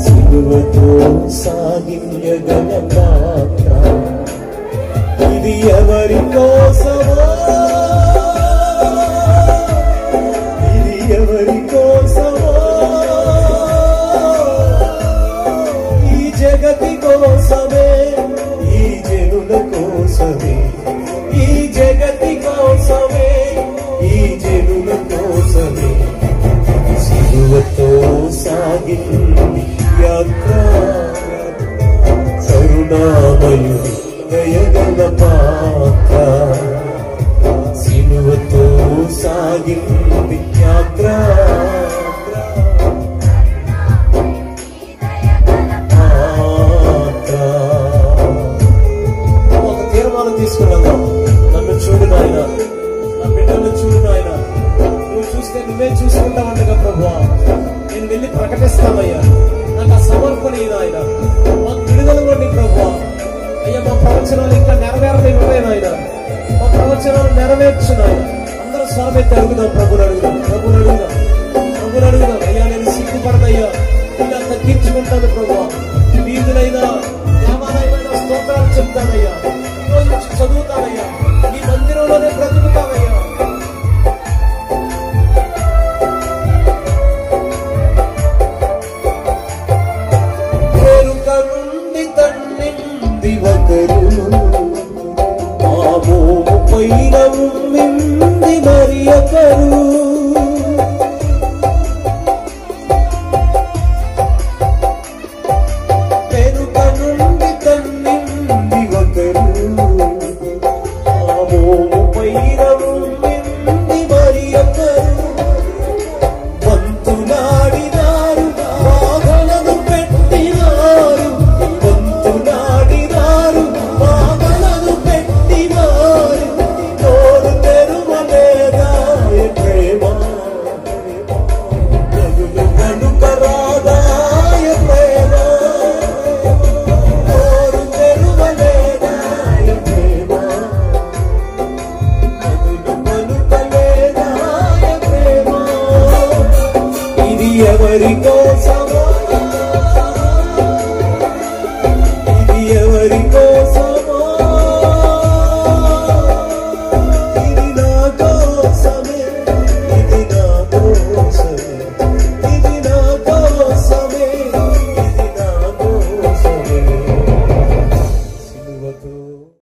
సిలువతో సాగియగల పాత్ర ఇది ఎవరి కోసమో, ఇది ఎవరి కోసమో, ఈ జగతి కోసమే, ఈ జనుల కోసమే, ఈ జగతి కోసమే, ఈ జనుల కోసమే సిలువతో సాగింది యాత్ర. కరుణామయుడి దయగల పాత్ర సిలువతో సాగింది యాత్ర. ఒక తీర్మానం తీసుకున్నాం, నన్ను చూడు నాయన, నా బిడ్డలను చూడు నాయన, నువ్వు చూస్తే నువ్వే చూసుకుంటావంటగా ప్రభువా, నేను వెళ్ళి ప్రకటిస్తానయ్యా, నాకు ఆ సమర్పణ ఆయన మాకు విడుదల వండి ప్రభువా. అయ్యా మా ప్రవచనాలు ఇంకా నెరవేరలేవే నాయన, మా ప్రవచనాలు నెరవేర్చు నాయన. అందరూ స్వామితో అడుగుదాం, ప్రభుని అడుగుదాం, ప్రభుని అడుగుదాం, ప్రభుని అడుగుదాం. అయ్యా నేను సిగ్గుపడదయ్యా, ఇలా తగ్గించుకుంటాను ప్రభువా. వీధులైనా దేవాలయమైన స్తోత్రాలు చెప్తానయ్యా, రోజు చదువుతానయ్యా, ఈ మందిరంలోనే బ్రతుకుతానయ్యా. పైన ఉమ్మింది మరి ఒకరు, వెనుక నుండి తన్నింది ఒకరు, ఆ మోము పైన ఉమ్మింది మరి ఒకరు. వంతులాడినారు, బాధలను పెట్టినారు, వంతులాడినారు, బాధలను పెట్టినారు. నోరు తెరువలేదా ప్రేమ, నదులు కనుకరాదాయ ప్రేమ. నోరు తెరువలేదా ప్రేమ, నదులు కనుకలేదా ప్రేమ. ఇది ఎవరి కోసం